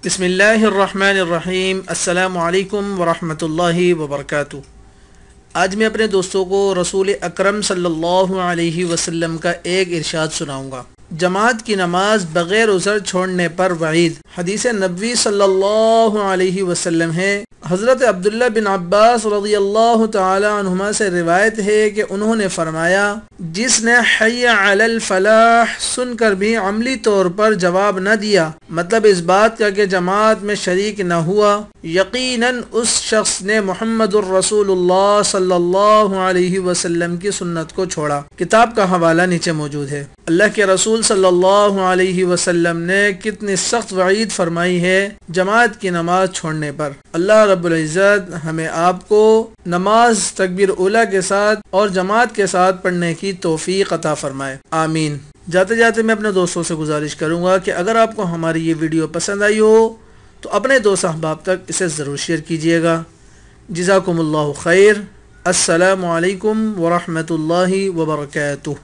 بسم اللہ الرحمن الرحیم۔ السلام علیکم ورحمۃ اللہ وبرکاتہ۔ آج میں اپنے دوستوں کو رسول اکرم صلی اللہ علیہ وسلم کا ایک ارشاد سناؤں گا۔ جماعت کی نماز بغیر عذر چھوڑنے پر وعید۔ حدیث نبوی صلی اللہ علیہ وسلم ہے۔ حضرت عبداللہ بن عباس رضی اللہ تعالی عنہما سے روایت ہے کہ انہوں نے فرمایا، جس نے حی علی الفلاح سن کر بھی عملی طور پر جواب نہ دیا، مطلب اس بات کا کہ جماعت میں شریک نہ ہوا، یقیناً اس شخص نے محمد الرسول اللہ صلی اللہ علیہ وسلم کی سنت کو چھوڑا۔ کتاب کا حوالہ نیچے موجود ہے۔ اللہ کے رسول صلی اللہ علیہ وسلم نے کتنی سخت وعید فرمائی ہے جماعت کی نماز چھوڑنے پر۔ اللہ رب العزت ہمیں آپ کو نماز تکبیر اولیٰ کے ساتھ اور جماعت کے ساتھ پڑھنے کی توفیق عطا فرمائے، آمین۔ جاتے جاتے میں اپنے دوستوں سے گزارش کروں گا کہ اگر آپ کو ہماری یہ ویڈیو پسند آئی ہو تو اپنے دوست احباب تک اسے ضرور شیئر کیجیے گا۔ جزاکم اللہ خیر۔ السلام علیکم ورحمۃ اللہ وبرکاتہ۔